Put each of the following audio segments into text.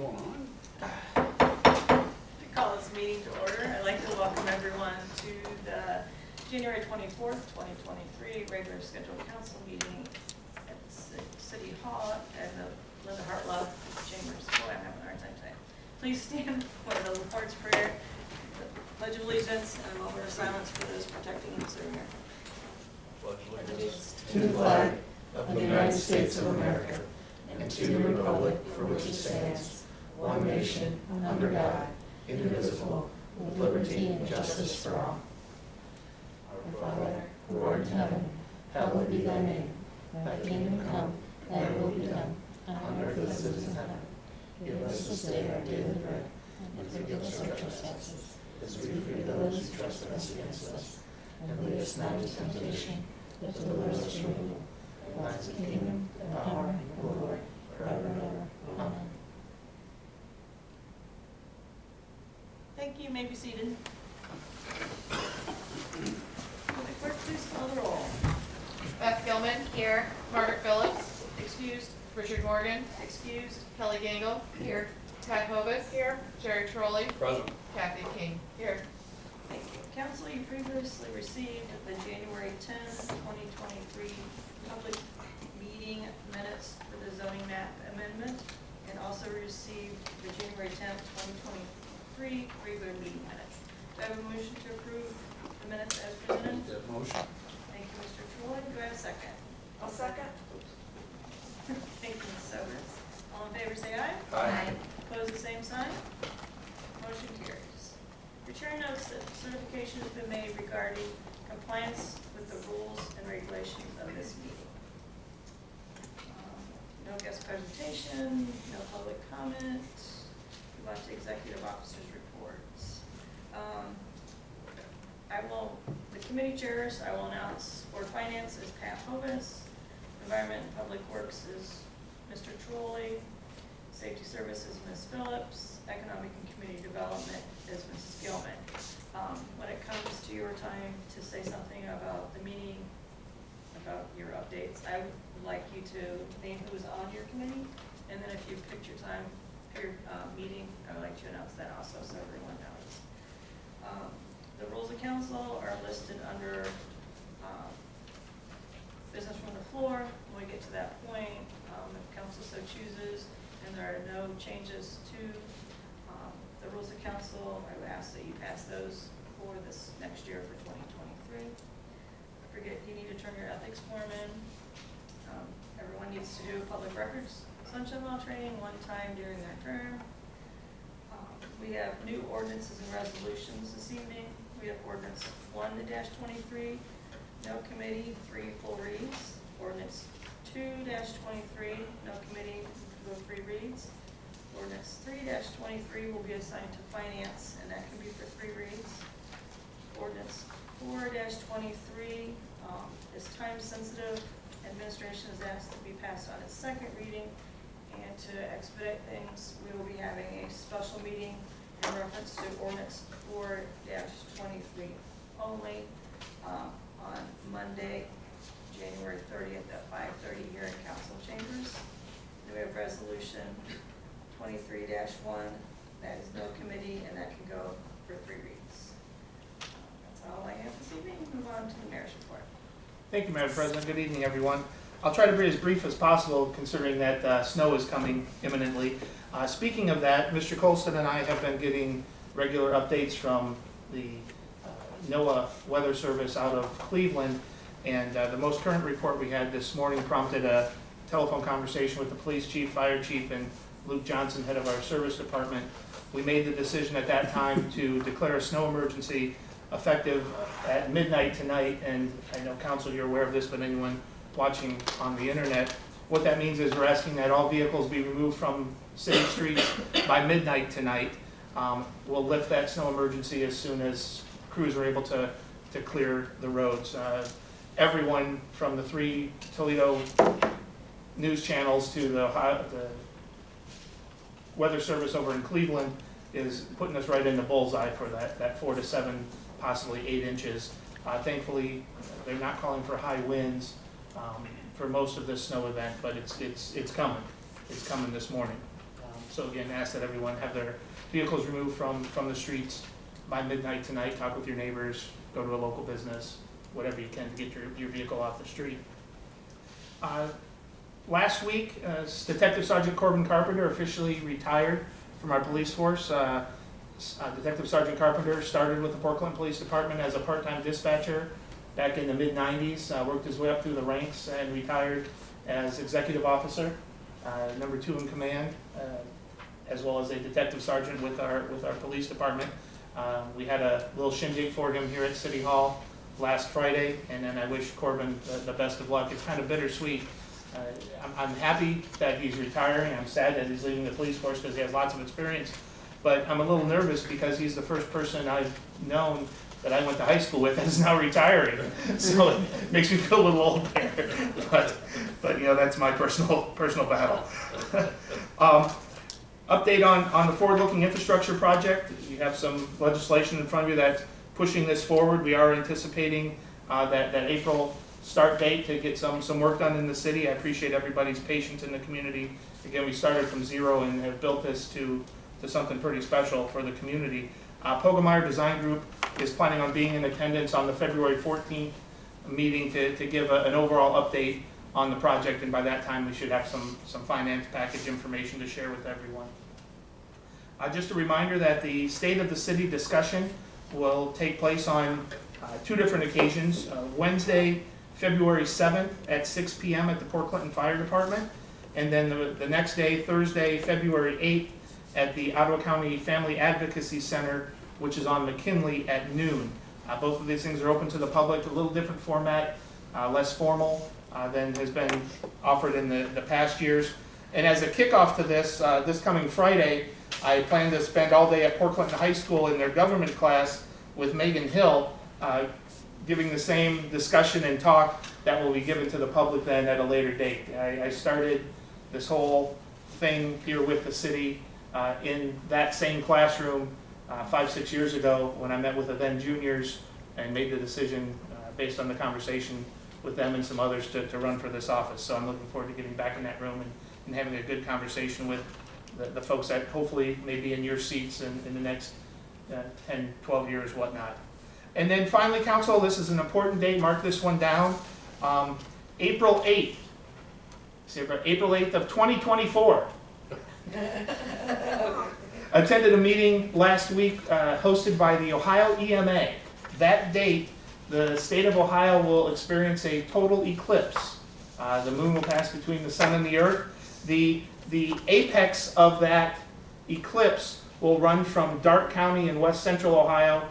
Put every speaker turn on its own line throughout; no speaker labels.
going on?
I call this meeting to order. I'd like to welcome everyone to the January 24th, 2023 regular scheduled council meeting at City Hall at the Linda Hartloff Chambers. Boy, I'm having a hard time tonight. Please stand for the Lord's Prayer, the Pledge of Allegiance, and a moment of silence for those protecting and serving our
To the flag of the United States of America and to the republic for which it stands, one nation, under God, indivisible, with liberty and justice for all. Our Father, who art in heaven, hallowed be thy name. Thy kingdom come, thy will be done, on earth as it is in heaven. Give us this day our daily bread, and forgive us our trespasses, as we forgive those who trespass against us. And lead us not into temptation, but deliver us from evil. For thine is the kingdom, the power, and the glory, forever and ever. Amen.
Thank you. You may be seated. Will the clerk please call the roll?
Beth Gilman. Here. Margaret Phillips.
Excused.
Richard Morgan.
Excused.
Kelly Gangle. Here. Pat Hovis. Here. Jerry Trolley.
Present.
Kathy King. Here.
Thank you. Council, you previously received the January 10, 2023 public meeting minutes for the zoning map amendment, and also received the January 10, 2023 regular meeting minutes. Do I have a motion to approve the minutes as presented?
That motion.
Thank you, Mr. Troy. Do I have a second?
I'll second.
Thank you, Ms. Sobers. All in favor, say aye.
Aye.
Opposed, the same sign. Motion carries. Return notes that certification has been made regarding compliance with the rules and regulations of this meeting. No guest presentation, no public comment. Move on to executive officers' reports. The committee chairs, I will announce. Board Finance is Pat Hovis. Environment and Public Works is Mr. Trolley. Safety Services, Ms. Phillips. Economic and Community Development is Mrs. Gilman. When it comes to your time to say something about the meeting, about your updates, I would like you to name who is on your committee, and then if you've picked your time, your meeting, I would like to announce that also so everyone knows. The rules of council are listed under business from the floor. When we get to that point, if council so chooses, and there are no changes to the rules of council, I would ask that you pass those for this next year for 2023. I forget, you need to turn your ethics form in. Everyone needs to do public records sunshine law training one time during their term. We have new ordinances and resolutions this evening. We have ordinance 1-23, no committee, 3 full reads. Ordinance 2-23, no committee, go 3 reads. Ordinance 3-23 will be assigned to finance, and that can be for 3 reads. Ordinance 4-23 is time sensitive. Administration is asked to be passed on its second reading, and to expedite things, we will be having a special meeting in reference to ordinance 4-23 only on Monday, January 30th at 5:30 here in council chambers. Then we have resolution 23-1, that is no committee, and that can go for 3 reads. That's all I have this evening. Move on to the mayor's report.
Thank you, Madam President. Good evening, everyone. I'll try to be as brief as possible considering that snow is coming imminently. Speaking of that, Mr. Colston and I have been getting regular updates from the NOAA Weather Service out of Cleveland, and the most current report we had this morning prompted a telephone conversation with the police chief, fire chief, and Luke Johnson, head of our service department. We made the decision at that time to declare a snow emergency effective at midnight tonight, and I know council, you're aware of this, but anyone watching on the internet, what that means is we're asking that all vehicles be removed from city streets by midnight tonight. We'll lift that snow emergency as soon as crews are able to clear the roads. Everyone from the 3 Toledo news channels to the weather service over in Cleveland is putting us right in the bullseye for that 4 to 7, possibly 8 inches. Thankfully, they're not calling for high winds for most of this snow event, but it's coming. It's coming this morning. So again, ask that everyone have their vehicles removed from the streets by midnight tonight. Talk with your neighbors, go to a local business, whatever you can to get your vehicle off the street. Last week, Detective Sergeant Corbin Carpenter officially retired from our police force. Detective Sergeant Carpenter started with the Port Clinton Police Department as a part-time dispatcher back in the mid-90s, worked his way up through the ranks and retired as executive officer, number 2 in command, as well as a detective sergeant with our police department. We had a little shindig for him here at City Hall last Friday, and then I wish Corbin the best of luck. It's kind of bittersweet. I'm happy that he's retiring. I'm sad that he's leaving the police force because he has lots of experience. But I'm a little nervous because he's the first person I've known that I went to high school with and is now retiring. So it makes me feel a little old there. But you know, that's my personal battle. Update on the forward-looking infrastructure project. You have some legislation in front of you that's pushing this forward. We are anticipating that April start date to get some work done in the city. I appreciate everybody's patience in the community. Again, we started from zero and have built this to something pretty special for the community. Pogemeyer Design Group is planning on being in attendance on the February 14th meeting to give an overall update on the project, and by that time we should have some finance package information to share with everyone. Just a reminder that the State of the City discussion will take place on 2 different occasions. Wednesday, February 7th at 6 p.m. at the Port Clinton Fire Department, and then the next day, Thursday, February 8th at the Ottawa County Family Advocacy Center, which is on McKinley at noon. Both of these things are open to the public, a little different format, less formal than has been offered in the past years. And as a kickoff to this, this coming Friday, I plan to spend all day at Port Clinton High School in their government class with Megan Hill, giving the same discussion and talk that will be given to the public then at a later date. I started this whole thing here with the city in that same classroom 5-6 years ago when I met with the then juniors and made the decision based on the conversation with them and some others to run for this office. So I'm looking forward to getting back in that room and having a good conversation with the folks that hopefully may be in your seats in the next 10, 12 years, whatnot. And then finally, Council, this is an important date. Mark this one down. April 8th. April 8th of 2024. Attended a meeting last week hosted by the Ohio EMA. That date, the state of Ohio will experience a total eclipse. The moon will pass between the sun and the earth. The apex of that eclipse will run from Darke County in west central Ohio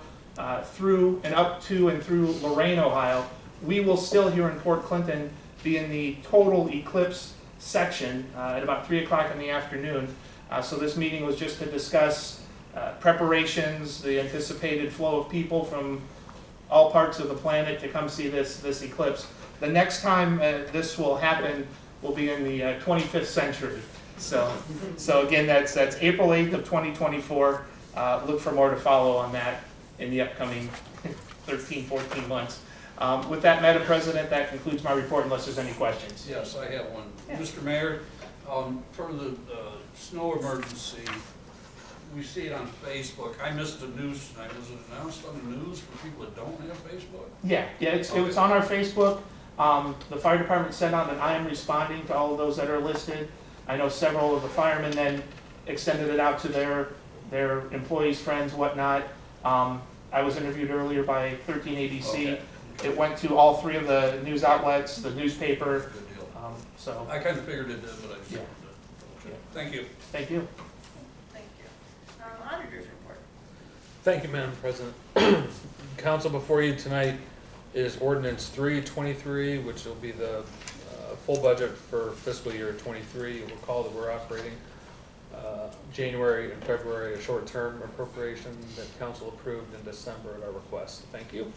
through and up to and through Lorain, Ohio. We will still here in Port Clinton be in the total eclipse section at about 3 o'clock in the afternoon. So this meeting was just to discuss preparations, the anticipated flow of people from all parts of the planet to come see this eclipse. The next time this will happen will be in the 25th century. So again, that's April 8th of 2024. Look for more to follow on that in the upcoming 13, 14 months. With that, Madam President, that concludes my report unless there's any questions.
Yes, I have one.
Yeah.
Mr. Mayor, for the snow emergency, we see it on Facebook. I missed the news tonight. Was it announced on the news for people that don't have Facebook?
Yeah, it was on our Facebook. The fire department sent out an I am responding to all of those that are listed. I know several of the firemen then extended it out to their employees, friends, whatnot. I was interviewed earlier by 13 ABC.
Okay.
It went to all 3 of the news outlets, the newspaper.
Good deal.
So,
I kind of figured it did, but I just
Yeah.
wanted to. Thank you.
thank you.
Thank you. Auditor's report.
Thank you, Madam President. Council, before you tonight is ordinance 323, which will be the full budget for fiscal year 23. You'll recall that we're operating January and February, a short-term appropriation that council approved in December at our request. Thank you.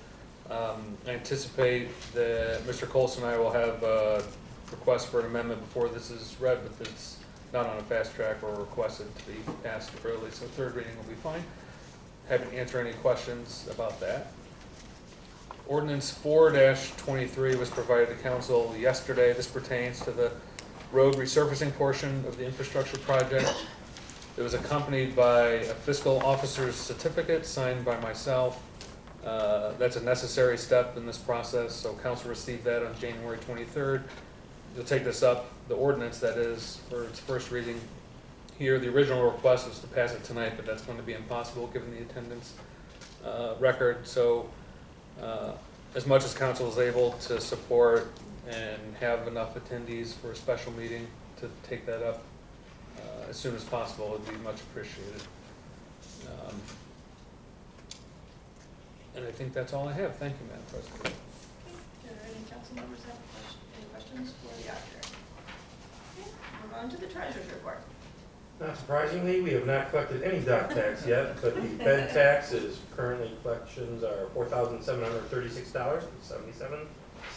I anticipate that Mr. Colson and I will have a request for an amendment before this is read, but it's not on a fast track or requested to be passed early, so 3rd reading will be fine. Happy to answer any questions about that. Ordinance 4-23 was provided to council yesterday. This pertains to the road resurfacing portion of the infrastructure project. It was accompanied by a fiscal officer's certificate signed by myself. That's a necessary step in this process, so council received that on January 23rd. You'll take this up, the ordinance that is, for its first reading here. The original request was to pass it tonight, but that's going to be impossible given the attendance record. So as much as council is able to support and have enough attendees for a special meeting to take that up as soon as possible, would be much appreciated. And I think that's all I have. Thank you, Madam President.
Okay. Do any council members have any questions for the auditor? Okay, move on to the treasurer's report.
Not surprisingly, we have not collected any dock tax yet, but the bed tax is currently collections are $4,736.77.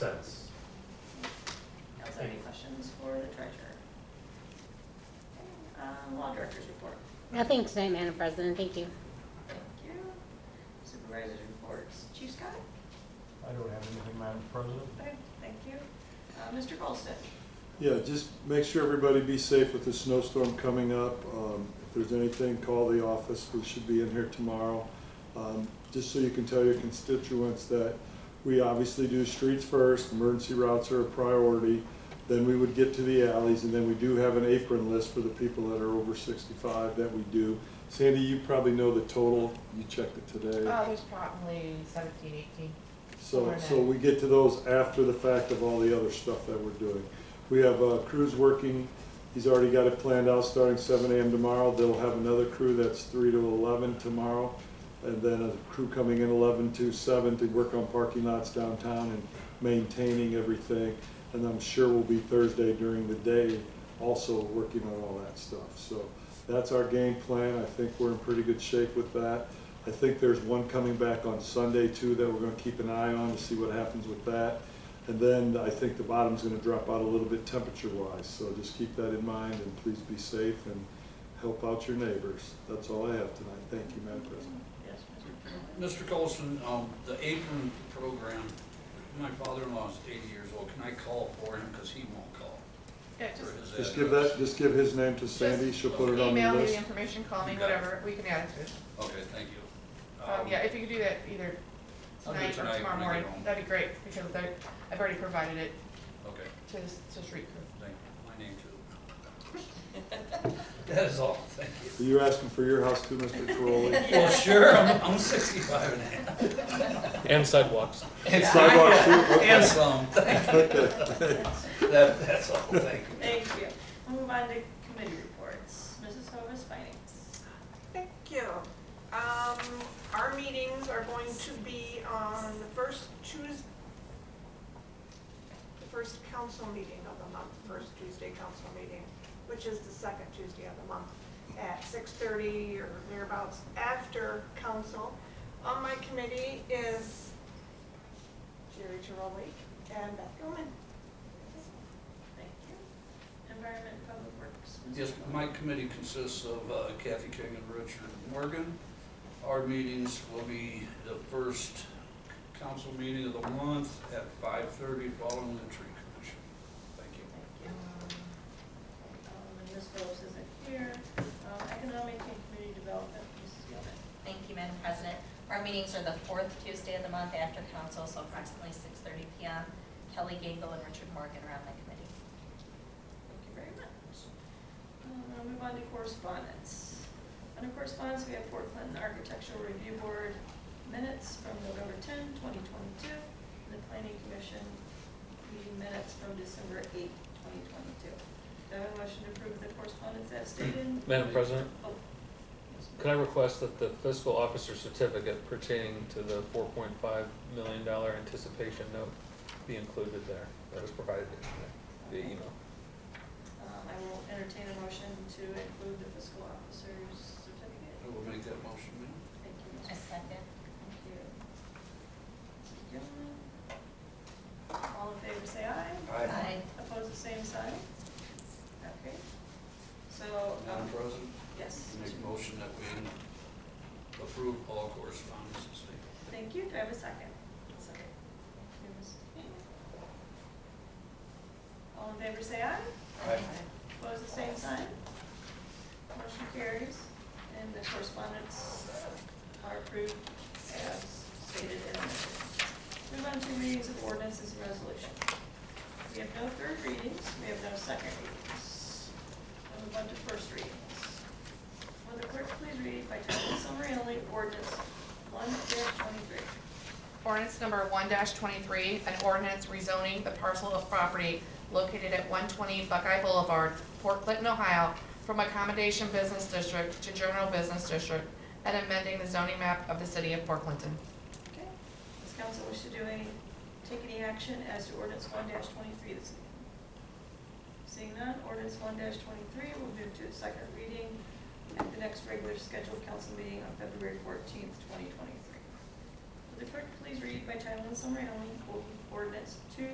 Council, any questions for the treasurer? Okay, law director's report.
Nothing tonight, Madam President. Thank you.
Thank you. Supervisor's reports. Chief Scott?
I don't have anything, Madam President.
Okay, thank you. Mr. Golston?
Yeah, just make sure everybody be safe with the snowstorm coming up. If there's anything, call the office. We should be in here tomorrow. Just so you can tell your constituents that we obviously do streets first, emergency routes are a priority. Then we would get to the alleys, and then we do have an apron list for the people that are over 65 that we do. Sandy, you probably know the total. You checked it today.
There's probably 17, 18.
So we get to those after the fact of all the other stuff that we're doing. We have crews working. He's already got it planned out starting 7 a.m. tomorrow. They'll have another crew that's 3 to 11 tomorrow, and then a crew coming in 11 to 7 to work on parking lots downtown and maintaining everything. And I'm sure we'll be Thursday during the day also working on all that stuff. So that's our game plan. I think we're in pretty good shape with that. I think there's one coming back on Sunday too that we're going to keep an eye on to see what happens with that. And then I think the bottom's going to drop out a little bit temperature-wise. So just keep that in mind, and please be safe and help out your neighbors. That's all I have tonight. Thank you, Madam President.
Yes,
Mr. Colson, the apron program, my father-in-law is 80 years old. Can I call for him, because he won't call?
Yeah,
for his
Just give his name to Sandy. She'll put it on the
email me
list.
the information, call me,
Okay.
whatever, we can add it to it.
Okay, thank you.
Yeah, if you could do that either
I'll do it
tonight or
tonight
tomorrow
when I
morning,
get home.
that'd be great, because I've already provided it
Okay,
to street crew.
thank you. My name too. That is all, thank you.
Are you asking for your house too, Mr. Corolli?
Well, sure, I'm 65 and a half.
And sidewalks.
Sidewalks too? Okay.
And some, thank you.
Okay.
That's all, thank you.
Thank you. We'll move on to committee reports. Mrs. Hovis, Finance.
Thank you. Our meetings are going to be on the first council meeting of the month, first Tuesday council meeting, which is the second Tuesday of the month, at 6:30 or thereabouts after council. On my committee is Jerry Tiroli and Beth Gilman.
Thank you. Environment and Public Works. Mrs.
Yes,
Gilman.
my committee consists of Kathy King and Richard Morgan. Our meetings will be the first council meeting of the month at 5:30 following the tree commission. Thank you.
Thank you. And Ms. Phillips isn't here. Economic and Community Development, Mrs. Gilman.
Thank you, Madam President. Our meetings are the fourth Tuesday of the month after council, so approximately 6:30 p.m. Kelly Gagel and Richard Morgan are on the committee.
Thank you very much. I'll move on to correspondence. Under correspondence, we have Fort Clinton Architectural Review Board minutes from November 10, 2022, and the Planning Commission meeting minutes from December 8, 2022. Do I have a motion to approve the correspondence as stated?
Madam President,
Oh, yes,
could I request that the fiscal officer certificate pertaining to the $4.5 million anticipation note be included there? That was provided via email.
I will entertain a motion to include the fiscal officer's certificate.
I will make that motion, ma'am.
Thank you,
A
Mr.
second.
Thank you. Mrs. Gilman. All in favor, say aye.
Aye.
Oppose the same sign? Okay. So,
Madam President,
yes.
I make a motion that we approve all correspondence as stated.
Thank you. Do I have a second? Second. Thank you, Ms. King. All in favor, say aye.
Aye.
Oppose the same sign? Motion motion carries, and the correspondence are approved as stated in the motion. Move on to readings of ordinances and resolutions. We have no third readings, we have no second readings. We'll move on to first readings. Will the clerk please read by title and summary only, ordinance 1-23.
Ordinance number 1-23, an ordinance rezoning the parcel of property located at 120 Buckeye Boulevard, Port Clinton, Ohio, from Accommodation Business District to General Business District, and amending the zoning map of the city of Port Clinton.
Okay, does council wish to take any action as to ordinance 1-23 this evening? Seeing none, ordinance 1-23 will move to its second reading at the next regular scheduled council meeting on February 14th, 2023. Will the clerk please read by title and summary only, ordinance 2-23.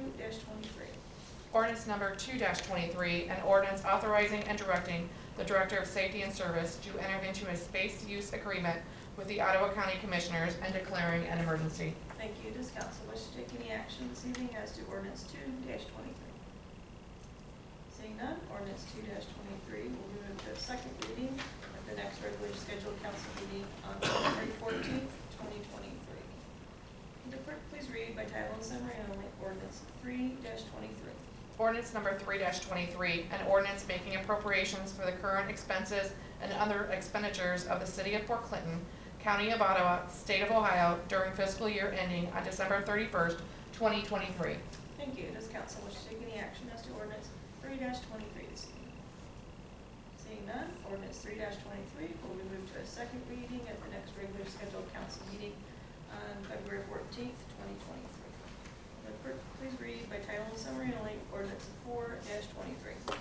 Ordinance number 2-23, an ordinance authorizing and directing the Director of Safety and Service to enter into a space use agreement with the Ottawa County Commissioners and declaring an emergency.
Thank you. Does council wish to take any action this evening as to ordinance 2-23? Seeing none, ordinance 2-23 will move to its second reading at the next regular scheduled council meeting on February 14th, 2023. Will the clerk please read by title and summary only, ordinance 3-23.
Ordinance number 3-23, an ordinance making appropriations for the current expenses and other expenditures of the city of Port Clinton, County of Ottawa, State of Ohio during fiscal year ending on December 31st, 2023.
Thank you. Does council wish to take any action as to ordinance 3-23 this evening? Seeing none, ordinance 3-23 will be moved to a second reading at the next regular scheduled council meeting on February 14th, 2023. The clerk please read by title and summary only, ordinance 4-23.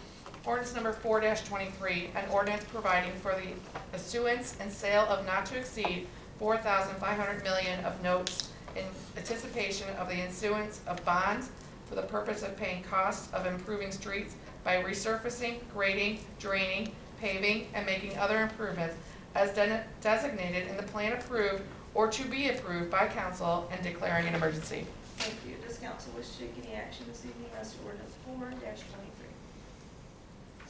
Ordinance number 4-23, an ordinance providing for the issuance and sale of not to exceed 4,500 million of notes in anticipation of the issuance of bonds for the purpose of paying costs of improving streets by resurfacing, grading, draining, paving, and making other improvements as designated in the plan approved or to be approved by council and declaring an emergency.
Thank you. Does council wish to take any action this evening as to ordinance 4-23?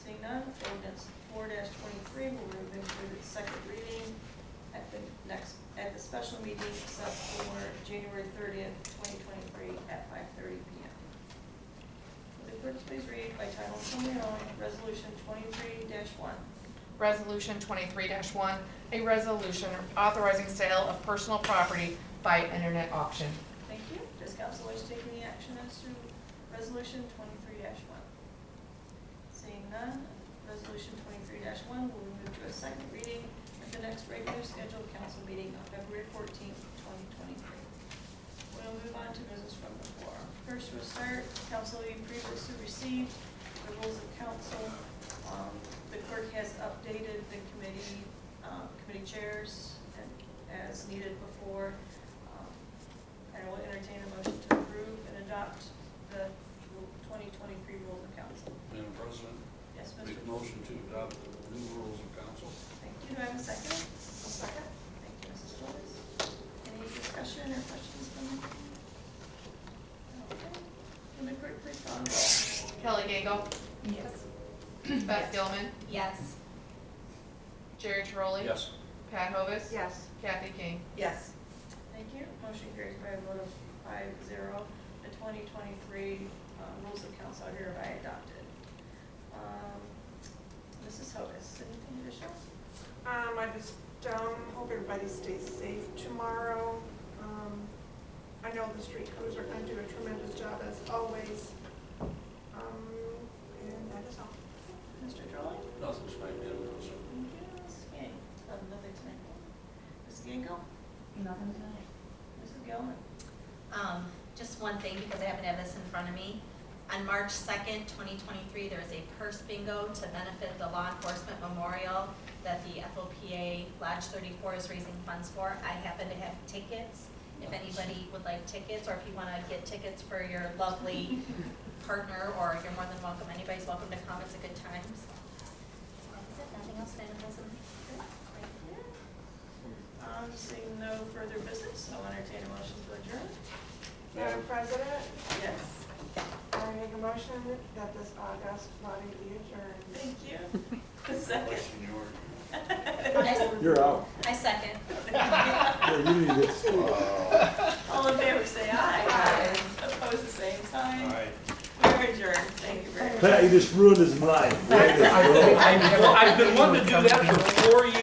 Seeing none, ordinance 4-23 will move into its second reading at the special meeting set for January 30th, 2023 at 5:30 p.m. Will the clerk please read by title and summary only, resolution 23-1.
Resolution 23-1, a resolution authorizing sale of personal property by internet auction.
Thank you. Does council wish to take any action as to resolution 23-1? Seeing none, resolution 23-1 will move to a second reading at the next regular scheduled council meeting on February 14th, 2023. We'll move on to business from the floor. First, we'll start, council, you previously received the rules of council. The clerk has updated the committee chairs as needed before. I will entertain a motion to approve and adopt the 2023 rules of council.
Madam President,
Yes,
make
Mr.
a motion to adopt the new rules of council.
Thank you. Do I have a second? A second. Thank you, Mrs. Lewis. Any discussion or questions from the committee? Okay. Will the clerk please call the roll?
Kelly Gagel.
Yes.
Beth Gilman.
Yes.
Jerry Trolley.
Yes.
Pat Hovis.
Yes.
Kathy King.
Yes.
Thank you. Motion carries by a vote of 5-0. The 2023 rules of council are hereby adopted. Mrs. Hovis, anything additional?
I just hope everybody stays safe tomorrow. I know the street crews are going to do a tremendous job as always. And that is all.
Mr. Trolley?
Nothing tonight, Madam President.
Thank you. Ms. Gang? Nothing tonight. Ms. Gangle?
Nothing tonight.
Mrs. Gilman?
Just one thing, because I happen to have this in front of me. On March 2nd, 2023, there is a purse bingo to benefit the Law Enforcement Memorial that the FOPA Lodge 34 is raising funds for. I happen to have tickets. If anybody would like tickets, or if you want to get tickets for your lovely partner, or you're more than welcome. Anybody's welcome to come. It's a good time. So, that is it. Nothing else, Madam President.
Seeing no further business, I'll entertain a motion to adjourn.
Madam President,
Yes.
I make a motion that this August body be adjourned.
Thank you. A second.
Question yours.
You're out.
I second.
Yeah, you need to get.
All in favor, say aye.
Aye.
Opposed, the same sign.
All right.
We are adjourned. Thank you very much.
Pat, you just ruined his mind.
I've been wanting to do that for 4 years.